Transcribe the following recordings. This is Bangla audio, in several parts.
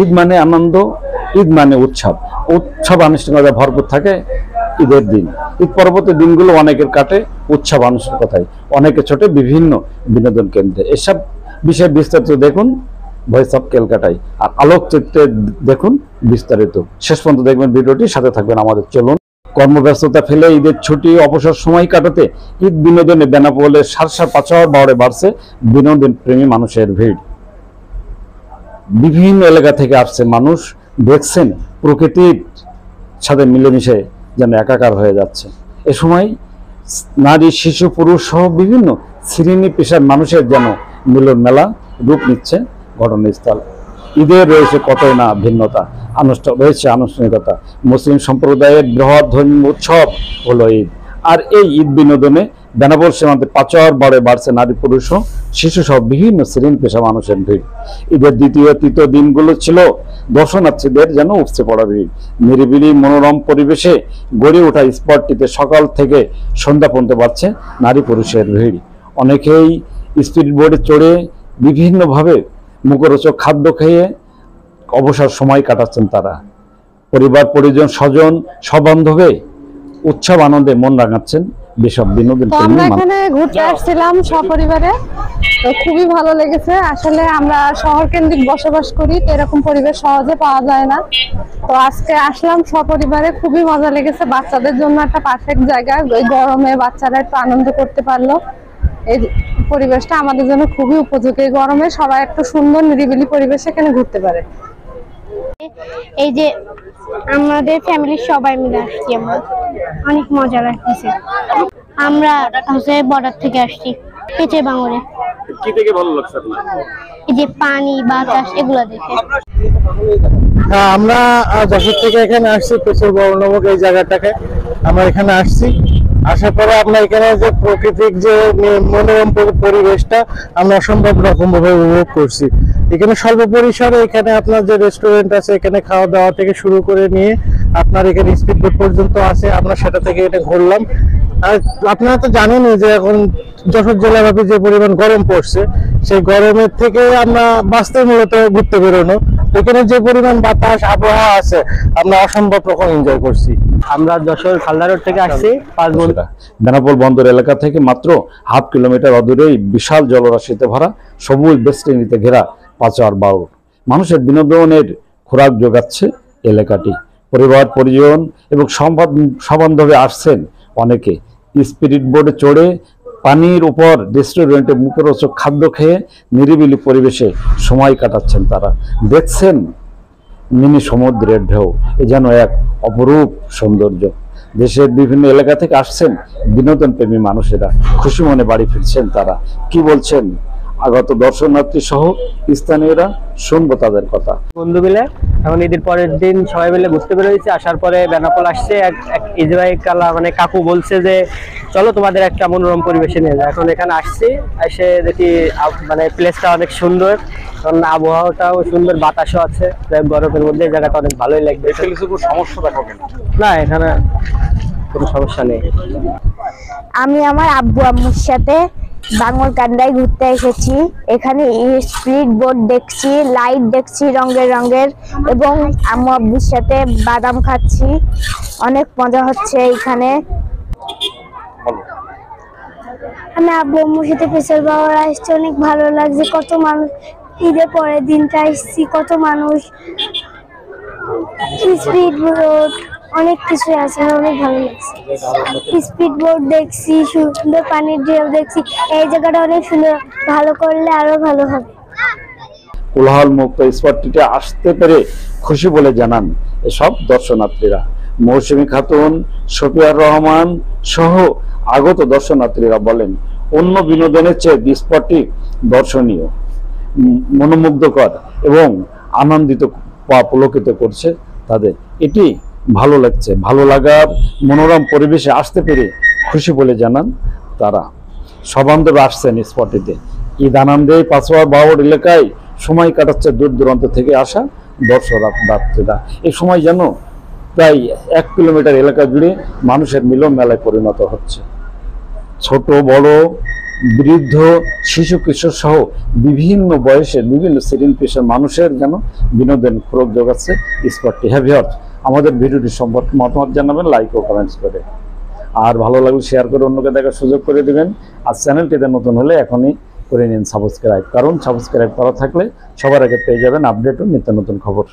ঈদ মানে আনন্দ, ঈদ মানে উৎসব, উৎসব আনুষ্ঠানিকতা ভরপুর থাকে ঈদের দিন। ঈদ পরবর্তী দিনগুলো অনেকের কাটে উৎসব আনুষ্ঠানিকতায়, অনেকে ছোটে বিভিন্ন বিনোদন কেন্দ্রে। এসব বিষয়ে বিস্তারিত দেখুন ভয়েস অফ ক্যালকাটায়, আর আলোকচিত্রে দেখুন বিস্তারিত। শেষ পর্যন্ত দেখবেন ভিডিওটি, সাথে থাকবেন আমাদের। চলুন। কর্মব্যস্ততা ফেলে ঈদের ছুটি অবসর সময় কাটাতে ঈদ বিনোদনে বেনাপোলের সারসা পাচার বাউড়ে বাড়ছে বিনোদন প্রেমী মানুষের ভিড়। বিভিন্ন এলাকা থেকে আসছে মানুষ, দেখছেন প্রকৃতির সাথে মিলেমিশে যেন একাকার হয়ে যাচ্ছে। এ সময় নারী, শিশু, পুরুষ সহ বিভিন্ন শ্রেণী পেশার মানুষের যেন মিলন মেলা রূপ নিচ্ছে ঘটনাস্থল। ঈদের রয়েছে কতই না ভিন্নতা, রয়েছে আনুষ্ঠানিকতা। মুসলিম সম্প্রদায়ের বৃহৎ ধর্মীয় উৎসব হলো ঈদ। আর এই ঈদ বিনোদনে বেনাপোল সীমান্তে পাচার বাড়ে বাড়ছে নারী, পুরুষ ও শিশু সহ বিভিন্ন শ্রেণী পেশা মানুষের ভিড়। ঈদের দ্বিতীয় তৃতীয় দিনগুলো ছিল দর্শনার্থীদের যেন উপচে পড়া ভিড়। নিরিবিলি মনোরম পরিবেশে গড়ে ওঠা স্পটটিতে সকাল থেকে সন্ধ্যা পর্যন্ত বাড়ছে নারী পুরুষের ভিড়। অনেকেই স্পিড বোর্ডে চড়ে বিভিন্নভাবে মুখরোচক খাদ্য খেয়ে অবসর সময় কাটাচ্ছেন তারা। পরিবার, পরিজন, স্বজন, সবান্ধবে উৎসব আনন্দে মন রাঙাচ্ছেন যেসব বিনোদন। আমরা এখানে ঘুরতে আসছিলাম সপরিবারে, তো খুবই ভালো লেগেছে। আসলে আমরা শহর কেন্দ্রিক বসবাস করি, তো এরকম পরিবেশ সহজে পাওয়া যায় না। তো আজকে আসলাম সপরিবারে, খুবই মজা লেগেছে। বাচ্চাদের জন্য একটা পারফেক্ট জায়গা, ওই গরমে বাচ্চারা একটু আনন্দ করতে পারলো। এই পরিবেশটা আমাদের জন্য খুবই উপযোগী। গরমে সবাই একটু সুন্দর নিরিবিলি পরিবেশে এখানে ঘুরতে পারে। এই যে আমাদের ফ্যামিলির সবাই মিলে আসছি, আমরা অনেক মজা লাগতেছে। আমরা বর্ডার থেকে আসছি, পেঁচে বাঙরে। কি থেকে ভালো লাগছে আপনার? এই যে পানি, বাতাস, এগুলো দেখে। আমরা যশোর থেকে এখানে আসছি, পেঁচের বড় নামক এই জায়গাটাকে আমরা এখানে আসছি। আসার পরে আমরা এখানে যে প্রাকৃতিক যে মনোরম পরিবেশটা আমরা অসম্ভব রকম ভাবে উপভোগ করছি। এখানে স্বল্প পরিসরে এখানে আপনার যে রেস্টুরেন্ট আছে, এখানে খাওয়া দাওয়া থেকে শুরু করে নিয়ে আপনার এখানে স্পিড বোট পর্যন্ত আছে, আমরা সেটা থেকে এটা ঘুরলাম। আর আপনারা তো জানেনই যে এখন যশোর জেলাব্যাপী যে পরিমাণ গরম পড়ছে, সেই গরমের থেকে আমরা বাঁচতে মূলত ঘুরতে বেরোনো। এখানে যে পরিমাণ বাতাস, আবহাওয়া আছে, আমরা অসম্ভব রকম এনজয় করছি। আমরা যশোর খালদা রোড থেকে আসছি। বেনাপোল বন্দর এলাকা থেকে মাত্র হাফ কিলোমিটার অদূরেই বিশাল জলরাশিতে ভরা সবুজ বেষ্টনীতে ঘেরা পাচার বাউড় মানুষের বিনোদনের খোরাক যোগাচ্ছে এলাকাটি। পরিবার, পরিজন এবং সবান্ধবে আসছেন অনেকে। স্পিরিট বোর্ডে চড়ে পানির উপর রেস্টুরেন্টে মুখরোচক খাদ্য খেয়ে নিরিবিলি পরিবেশে সময় কাটাচ্ছেন তারা। দেখছেন মিনি সমুদ্রের ঢেউ, এ যেন এক অপরূপ সৌন্দর্য। দেশের বিভিন্ন এলাকা থেকে আসছেন বিনোদন প্রেমী মানুষেরা, খুশি মনে বাড়ি ফিরছেন তারা। কি বলছেন আগত দর্শনার্থী সহ স্থানীয়রা, শুনবো তাদের কথা। বন্ধু মিলে এখন ঈদের পরের দিন সবাই মিলে ঘুরতে বেরোয়েছি। আসার পরে বেনাপোল আসছে, এক ইসরায়েল কালা মানে কাকু বলছে যে চলো তোমাদের একটা মনোরম পরিবেশে নিয়ে যায়। এখন এখানে আসছি, এসে দেখি মানে প্লেসটা অনেক সুন্দর, কারণ আবহাওয়াটাও সুন্দর, বাতাসও আছে। গরমের মধ্যে জায়গাটা অনেক ভালোই লাগবে। সমস্যা দেখাবেন না, এখানে কোনো সমস্যা নেই। আমি আমার আব্বু আম্মুর সাথে বাঙরকান্দায় ঘুরতে এসেছি। এখানে স্পিড বোট দেখছি, লাইট দেখছি রঙের রঙের, এবং আম্মু আব্বুর সাথে বাদাম খাচ্ছি। অনেক মজা হচ্ছে এখানে। আমি আব্বু আম্মুর সাথে পেছার বাবার আসছে, অনেক ভালো লাগছে। কত মানুষ, ঈদের পরের দিনটা আসছি, কত মানুষ, স্পিড বোট, অনেক কিছু আছে, অনেক ভালো লাগছে। স্পিড বোট দেখছি, সুন্দর পানির ঢেউ দেখছি। এই জায়গাটা অনেক সুন্দর, ভালো করলে আরো ভালো হবে। কোলাহল মুক্ত স্পটটিতে আসতে পেরে খুশি বলে জানান এসব দর্শনার্থীরা। মৌসুমী খাতুন, শফিয়ার রহমান সহ আগত দর্শনার্থীরা বলেন, অন্য বিনোদনের চেয়ে স্পটটি দর্শনীয়, মনোমুগ্ধকর এবং আনন্দিত পুলকিত করছে তাদের। এটি ভালো লাগছে, ভালো লাগার মনোরম পরিবেশে আসতে পেরে খুশি বলে জানান তারা। সবান্ধবে আসছেন স্পটটিতে। ঈদ আনন্দে পাঁচোয়া বাউড় এলাকায় সময় কাটাচ্ছে দূর দূরান্ত থেকে আসা দর্শনার্থীরা। এই সময় যেন প্রায় 1 কিলোমিটার এলাকা জুড়ে মানুষের মিলন মেলায় পরিণত হচ্ছে। ছোট বড় বৃদ্ধ, শিশু, কিশোর সহ বিভিন্ন বয়সের বিভিন্ন শ্রেণী পেশার মানুষের যেন বিনোদনমূলক জোগাচ্ছে স্পটটি। ভিউয়ার্স, আমাদের ভিডিওটি সম্পর্কে মতামত জানাবেন লাইক ও কমেন্টস করে, আর ভালো লাগলে শেয়ার করে অন্যকে দেখার সুযোগ করে দিবেন। আর চ্যানেলটিতে নতুন হলে এখনই করে নিন সাবস্ক্রাইব, কারণ সাবস্ক্রাইব করা থাকলে সবার আগে পেয়ে যাবেন আপডেট ও নিত্য নতুন খবর।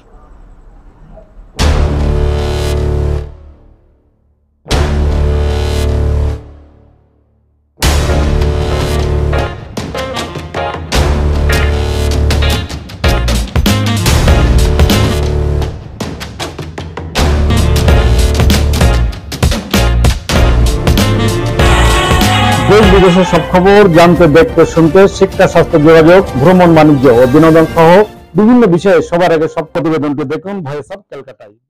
দেশ বিদেশের সব খবর জানতে, দেখতে, শুনতে, শিক্ষা, স্বাস্থ্য, যোগাযোগ, ভ্রমণ, বাণিজ্য ও বিনোদন সহ বিভিন্ন বিষয়ে সবার আগে সব প্রতিবেদনটি দেখুন ভয়েস অফ কলকাতায়।